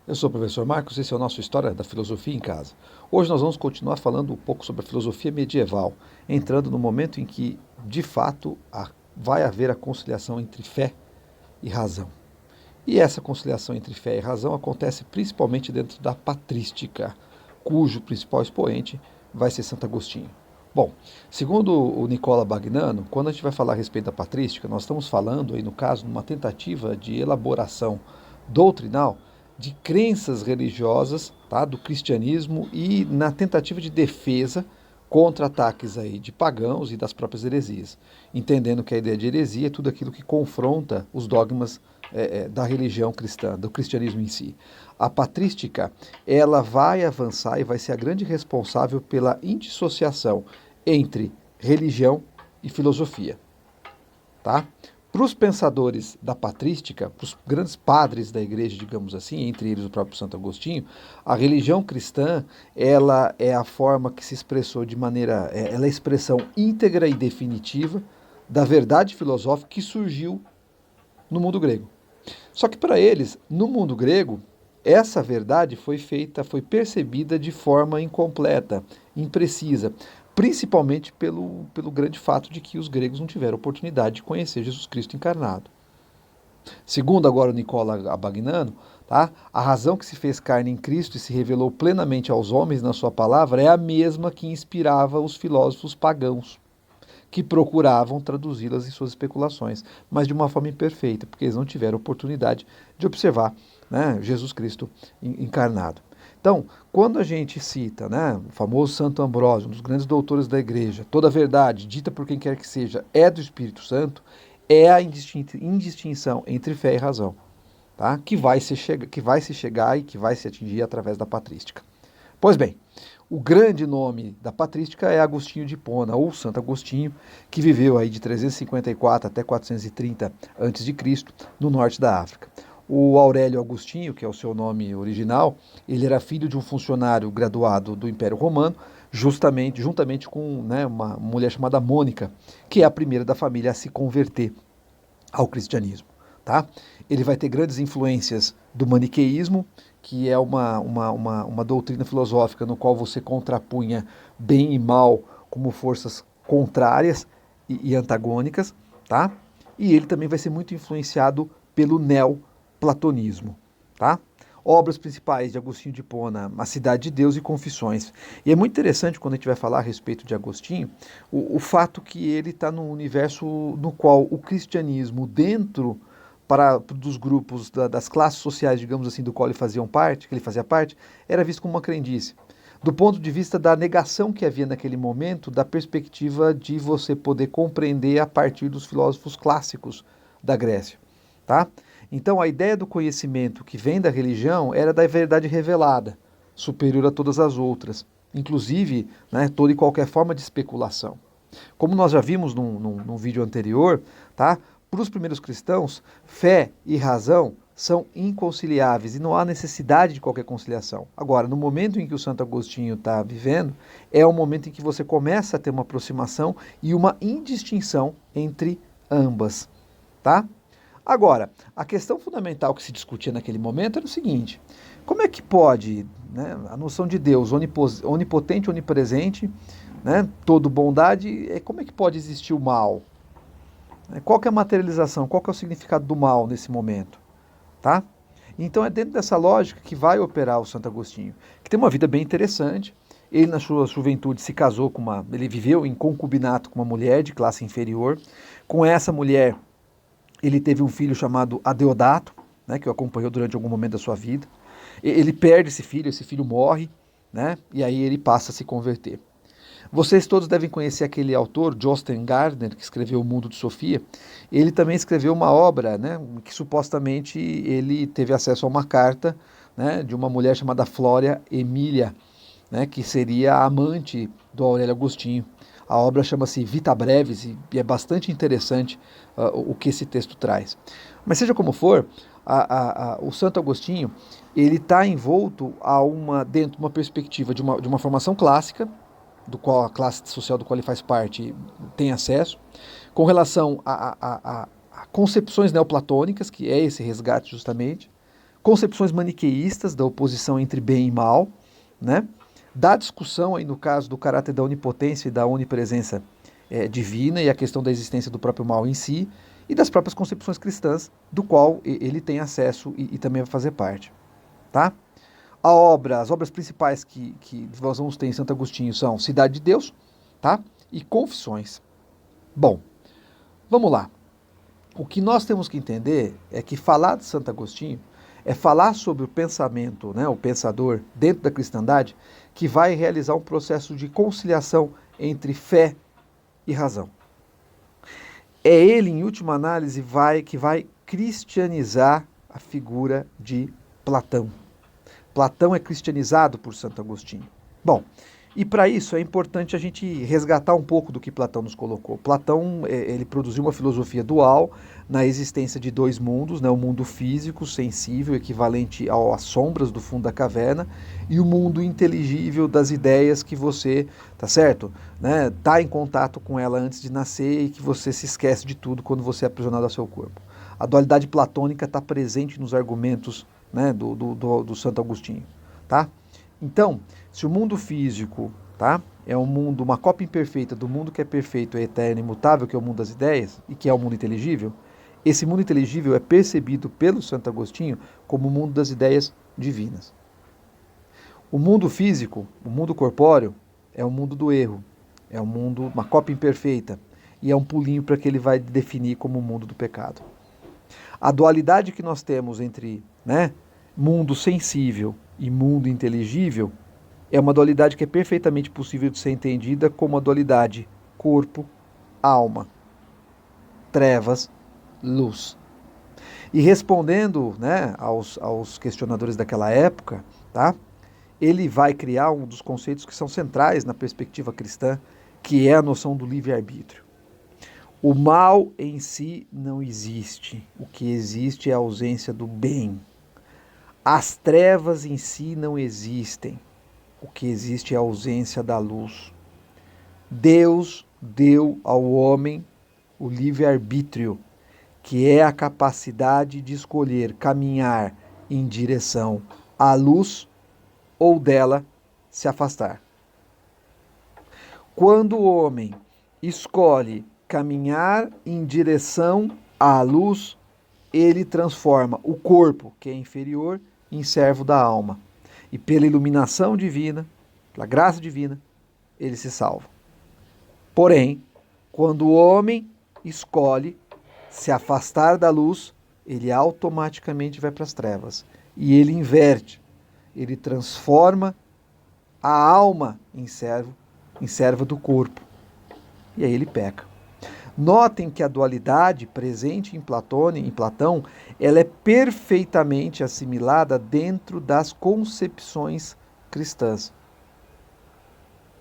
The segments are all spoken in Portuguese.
Eu sou o professor Marcos, esse é o nosso História da Filosofia em Casa. Hoje nós vamos continuar falando um pouco sobre a filosofia medieval, entrando no momento em que, de fato, vai haver a conciliação entre fé e razão. E essa conciliação entre fé e razão acontece principalmente dentro da patrística, cujo principal expoente vai ser Santo Agostinho. Bom, segundo o Nicola Bagnano, quando a gente vai falar a respeito da patrística, nós estamos falando aí, no caso, numa tentativa de elaboração doutrinal de crenças religiosas, tá, do cristianismo e na tentativa de defesa contra ataques aí de pagãos e das próprias heresias, entendendo que a ideia de heresia é tudo aquilo que confronta os dogmas da religião cristã, do cristianismo em si. A patrística, ela vai avançar e vai ser a grande responsável pela indissociação entre religião e filosofia, tá? Para os pensadores da patrística, para os grandes padres da igreja, digamos assim, entre eles o próprio Santo Agostinho, a religião cristã, ela é a forma que se expressou de maneira, ela é a expressão íntegra e definitiva da verdade filosófica que surgiu no mundo grego. Só que para eles, no mundo grego, essa verdade foi percebida de forma incompleta, imprecisa, principalmente pelo grande fato de que os gregos não tiveram oportunidade de conhecer Jesus Cristo encarnado. Segundo agora o Nicola Abagnano, tá? A razão que se fez carne em Cristo e se revelou plenamente aos homens na sua palavra é a mesma que inspirava os filósofos pagãos, que procuravam traduzi-las em suas especulações, mas de uma forma imperfeita, porque eles não tiveram oportunidade de observar, né, Jesus Cristo encarnado. Então, quando a gente cita, né, o famoso Santo Ambrósio, um dos grandes doutores da igreja, toda a verdade, dita por quem quer que seja, é do Espírito Santo, é a indistinção entre fé e razão, tá? Que vai se chegar e que vai se atingir através da patrística. Pois bem, o grande nome da patrística é Agostinho de Hipona, ou Santo Agostinho, que viveu aí de 354 até 430 a.C., no norte da África. O Aurélio Agostinho, que é o seu nome original, ele era filho de um funcionário graduado do Império Romano, juntamente com, né, uma mulher chamada Mônica, que é a primeira da família a se converter ao cristianismo. Tá? Ele vai ter grandes influências do maniqueísmo, que é uma doutrina filosófica no qual você contrapunha bem e mal como forças contrárias e antagônicas, tá? E ele também vai ser muito influenciado pelo neoplatonismo, tá? Obras principais de Agostinho de Hipona, A Cidade de Deus e Confissões. E é muito interessante quando a gente vai falar a respeito de Agostinho, o fato que ele está num universo no qual o cristianismo, dentro dos grupos, das classes sociais, digamos assim, do qual que ele fazia parte, era visto como uma crendice. Do ponto de vista da negação que havia naquele momento, da perspectiva de você poder compreender a partir dos filósofos clássicos da Grécia, tá? Então, a ideia do conhecimento que vem da religião era da verdade revelada, superior a todas as outras, inclusive, né, toda e qualquer forma de especulação. Como nós já vimos num vídeo anterior, tá? Para os primeiros cristãos, fé e razão são inconciliáveis e não há necessidade de qualquer conciliação. Agora, no momento em que o Santo Agostinho está vivendo, é o momento em que você começa a ter uma aproximação e uma indistinção entre ambas, tá? Agora, a questão fundamental que se discutia naquele momento era o seguinte: como é que pode, né, a noção de Deus onipotente, onipresente, né, todo bondade, como é que pode existir o mal? Qual que é a materialização? Qual que é o significado do mal nesse momento? Tá? Então é dentro dessa lógica que vai operar o Santo Agostinho, que tem uma vida bem interessante. Ele, na sua juventude, se casou ele viveu em concubinato com uma mulher de classe inferior. Com essa mulher, ele teve um filho chamado Adeodato, né, que o acompanhou durante algum momento da sua vida. Ele perde esse filho morre, né, e aí ele passa a se converter. Vocês todos devem conhecer aquele autor, Jostein Gardner, que escreveu O Mundo de Sofia. Ele também escreveu uma obra, né, que supostamente ele teve acesso a uma carta, né, de uma mulher chamada Flória Emília, né, que seria a amante do Aurélio Agostinho. A obra chama-se Vita Brevis e é bastante interessante o que esse texto traz. Mas seja como for, o Santo Agostinho ele está envolto dentro de uma perspectiva de uma formação clássica, do qual a classe social do qual ele faz parte tem acesso, com relação a concepções neoplatônicas, que é esse resgate justamente, concepções maniqueístas da oposição entre bem e mal, né? Da discussão aí no caso do caráter da onipotência e da onipresença divina e a questão da existência do próprio mal em si e das próprias concepções cristãs do qual ele tem acesso e também vai fazer parte, tá? As obras principais que nós vamos ter em Santo Agostinho são Cidade de Deus, tá? E Confissões. Bom, vamos lá. O que nós temos que entender é que falar de Santo Agostinho é falar sobre o pensamento, né, o pensador dentro da cristandade, que vai realizar um processo de conciliação entre fé e razão. É ele, em última análise, que vai cristianizar a figura de Platão. Platão é cristianizado por Santo Agostinho. Bom, e para isso é importante a gente resgatar um pouco do que Platão nos colocou. Platão, ele produziu uma filosofia dual na existência de dois mundos, né? O mundo físico, sensível, equivalente às sombras do fundo da caverna, e o mundo inteligível das ideias que você, tá certo? Né? Tá em contato com ela antes de nascer e que você se esquece de tudo quando você é aprisionado ao seu corpo. A dualidade platônica está presente nos argumentos, né, do Santo Agostinho, tá? Então, se o mundo físico, tá, é um mundo, uma cópia imperfeita do mundo que é perfeito, é eterno e imutável, que é o mundo das ideias, e que é o mundo inteligível, esse mundo inteligível é percebido pelo Santo Agostinho como o mundo das ideias divinas. O mundo físico, o mundo corpóreo, é o mundo do erro, é um mundo, uma cópia imperfeita, e é um pulinho para que ele vai definir como o mundo do pecado. A dualidade que nós temos entre, né, mundo sensível e mundo inteligível é uma dualidade que é perfeitamente possível de ser entendida como a dualidade corpo-alma, trevas-luz. E respondendo, né, aos questionadores daquela época, tá, ele vai criar um dos conceitos que são centrais na perspectiva cristã, que é a noção do livre-arbítrio. O mal em si não existe, o que existe é a ausência do bem. As trevas em si não existem, o que existe é a ausência da luz. Deus deu ao homem o livre-arbítrio, que é a capacidade de escolher caminhar em direção à luz ou dela se afastar. Quando o homem escolhe caminhar em direção à luz, ele transforma o corpo, que é inferior, em servo da alma. E pela iluminação divina, pela graça divina, ele se salva. Porém, quando o homem escolhe se afastar da luz, ele automaticamente vai para as trevas. E ele inverte. Ele transforma a alma em serva do corpo. E aí ele peca. Notem que a dualidade presente em Platão, ela é perfeitamente assimilada dentro das concepções cristãs.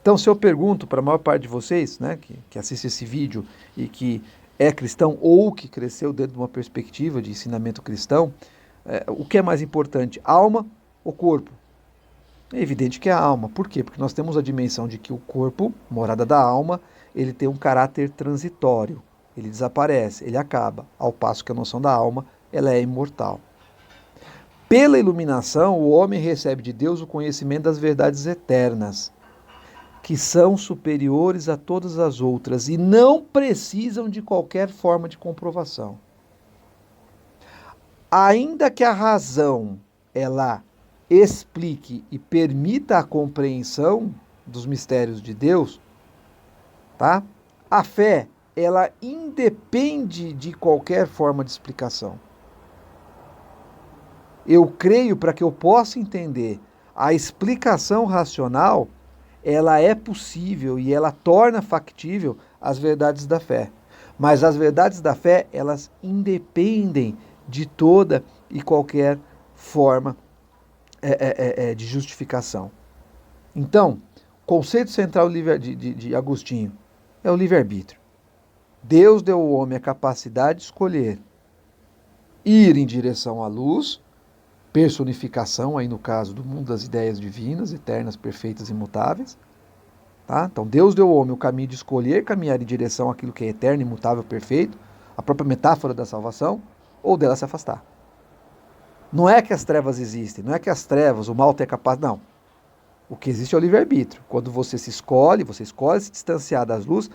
Então, se eu pergunto para a maior parte de vocês, né, que assiste esse vídeo e que é cristão ou que cresceu dentro de uma perspectiva de ensinamento cristão, o que é mais importante, alma ou corpo? É evidente que é a alma. Por quê? Porque nós temos a dimensão de que o corpo, morada da alma, ele tem um caráter transitório. Ele desaparece, ele acaba, ao passo que a noção da alma, ela é imortal. Pela iluminação, o homem recebe de Deus o conhecimento das verdades eternas, que são superiores a todas as outras e não precisam de qualquer forma de comprovação. Ainda que a razão, ela explique e permita a compreensão dos mistérios de Deus, tá? A fé, ela independe de qualquer forma de explicação. Eu creio para que eu possa entender a explicação racional, ela é possível e ela torna factível as verdades da fé. Mas as verdades da fé, elas independem de toda e qualquer forma de justificação. Então, o conceito central de Agostinho é o livre-arbítrio. Deus deu ao homem a capacidade de escolher ir em direção à luz, personificação, aí no caso do mundo das ideias divinas, eternas, perfeitas e imutáveis. Tá? Então Deus deu ao homem o caminho de escolher caminhar em direção àquilo que é eterno, imutável, perfeito, a própria metáfora da salvação, ou dela se afastar. Não é que as trevas existem, não é que as trevas, o mal tem capaz, não. O que existe é o livre-arbítrio. Quando você escolhe se distanciar da luz,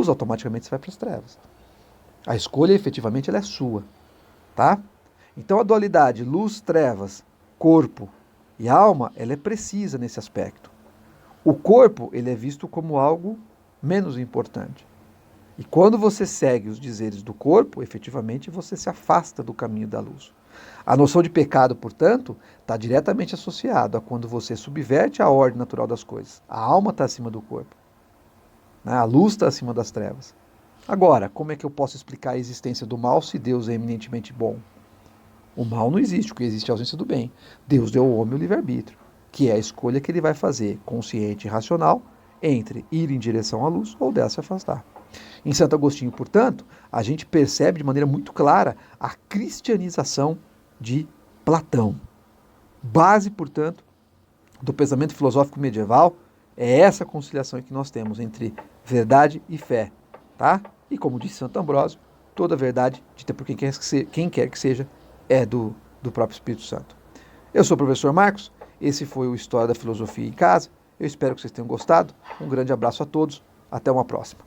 automaticamente você vai para as trevas. A escolha, efetivamente, ela é sua, tá? Então a dualidade luz, trevas, corpo e alma, ela é precisa nesse aspecto. O corpo, ele é visto como algo menos importante. E quando você segue os dizeres do corpo, efetivamente você se afasta do caminho da luz. A noção de pecado, portanto, está diretamente associada a quando você subverte a ordem natural das coisas. A alma está acima do corpo, né? A luz está acima das trevas. Agora, como é que eu posso explicar a existência do mal se Deus é eminentemente bom? O mal não existe, o que existe é a ausência do bem. Deus deu ao homem o livre-arbítrio, que é a escolha que ele vai fazer, consciente e racional, entre ir em direção à luz ou dela se afastar. Em Santo Agostinho, portanto, a gente percebe de maneira muito clara a cristianização de Platão. Base, portanto, do pensamento filosófico medieval é essa conciliação que nós temos entre verdade e fé, tá? E como disse Santo Ambrósio, toda verdade, dita por quem quer que seja, é do próprio Espírito Santo. Eu sou o professor Marcos, esse foi o História da Filosofia em Casa. Eu espero que vocês tenham gostado. Um grande abraço a todos, até uma próxima.